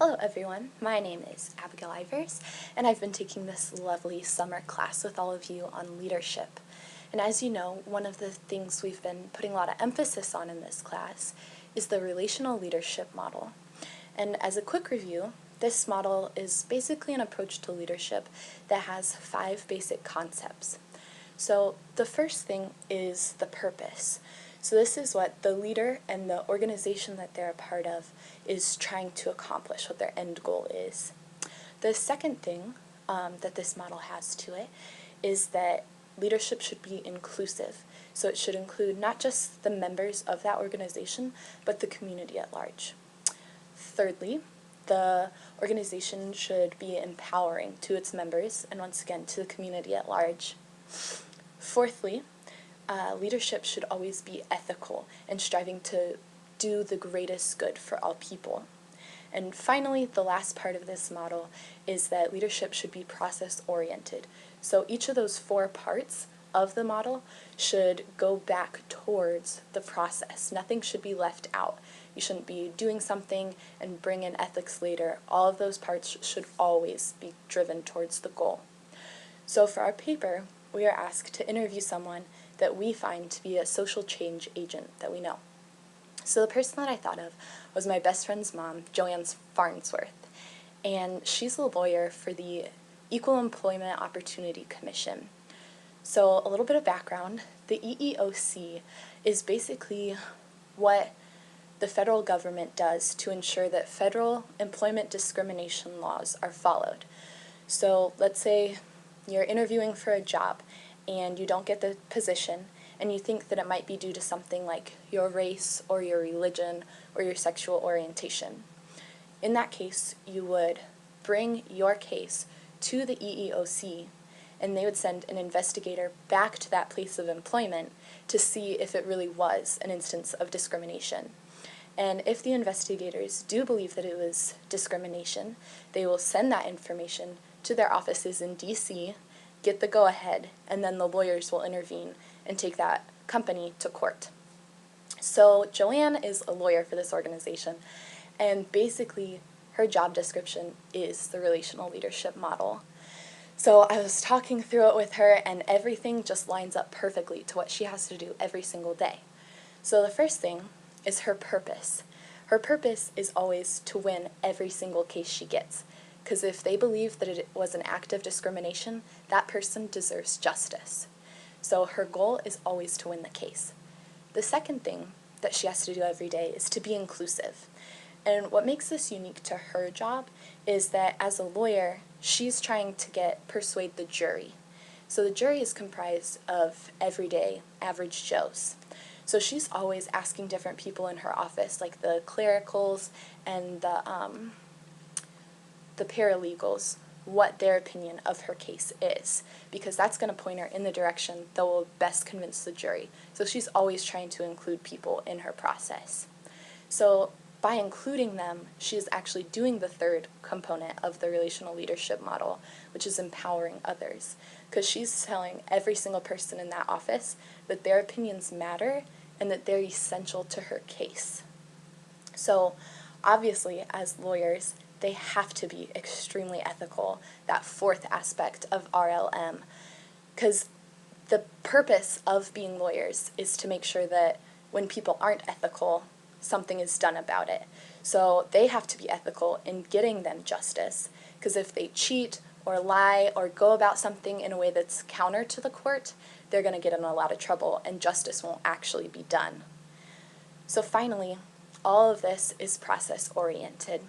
Hello everyone, my name is Abigail, and I've been taking this lovely summer class with all of you on leadership. And as you know, one of the things we've been putting a lot of emphasis on in this class is the relational leadership model. And as a quick review, this model is basically an approach to leadership that has 5 basic concepts. So the first thing is the purpose. So this is what the leader and the organization that they're a part of is trying to accomplish, what their end goal is. The second thing that this model has to it is that leadership should be inclusive. So it should include not just the members of that organization, but the community at large. Thirdly, the organization should be empowering to its members, and once again, to the community at large. Fourthly, leadership should always be ethical and striving to do the greatest good for all people. And finally, the last part of this model is that leadership should be process-oriented. So each of those 4 parts of the model should go back towards the process. Nothing should be left out. You shouldn't be doing something and bring in ethics later. All of those parts should always be driven towards the goal. So for our paper, we are asked to interview someone that we find to be a social change agent that we know. So the person that I thought of was my best friend's mom, Joanne Farnsworth, and she's a lawyer for the Equal Employment Opportunity Commission. So a little bit of background, the EEOC is basically what the federal government does to ensure that federal employment discrimination laws are followed. So let's say you're interviewing for a job and you don't get the position and you think that it might be due to something like your race or your religion or your sexual orientation. In that case, you would bring your case to the EEOC and they would send an investigator back to that place of employment to see if it really was an instance of discrimination. And if the investigators do believe that it was discrimination, they will send that information to their offices in DC, get the go-ahead, and then the lawyers will intervene and take that company to court. So Joanne is a lawyer for this organization, and basically her job description is the relational leadership model. So I was talking through it with her, and everything just lines up perfectly to what she has to do every single day. So the first thing is her purpose. Her purpose is always to win every single case she gets, because if they believe that it was an act of discrimination, that person deserves justice. So her goal is always to win the case. The second thing that she has to do every day is to be inclusive. And what makes this unique to her job is that as a lawyer, she's trying to persuade the jury. So the jury is comprised of everyday average Joes. So she's always asking different people in her office, like the clericals and the paralegals, what their opinion of her case is, because that's going to point her in the direction that will best convince the jury. So she's always trying to include people in her process. So by including them, she's actually doing the third component of the relational leadership model, which is empowering others, because she's telling every single person in that office that their opinions matter and that they're essential to her case. So obviously, as lawyers, they have to be extremely ethical, that 4th aspect of RLM, because the purpose of being lawyers is to make sure that when people aren't ethical, something is done about it. So they have to be ethical in getting them justice, because if they cheat or lie or go about something in a way that's counter to the court, they're going to get in a lot of trouble and justice won't actually be done. So finally, all of this is process-oriented.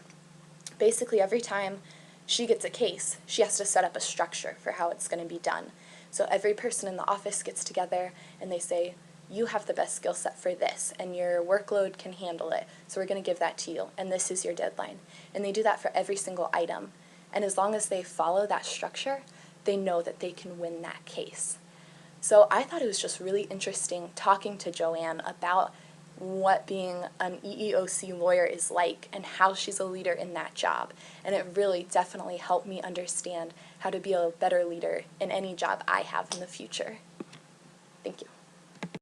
Basically, every time she gets a case, she has to set up a structure for how it's going to be done. So every person in the office gets together and they say, you have the best skill set for this, and your workload can handle it, so we're going to give that to you, and this is your deadline. And they do that for every single item. And as long as they follow that structure, they know that they can win that case. So I thought it was just really interesting talking to Joanne about what being an EEOC lawyer is like and how she's a leader in that job. And it really definitely helped me understand how to be a better leader in any job I have in the future. Thank you.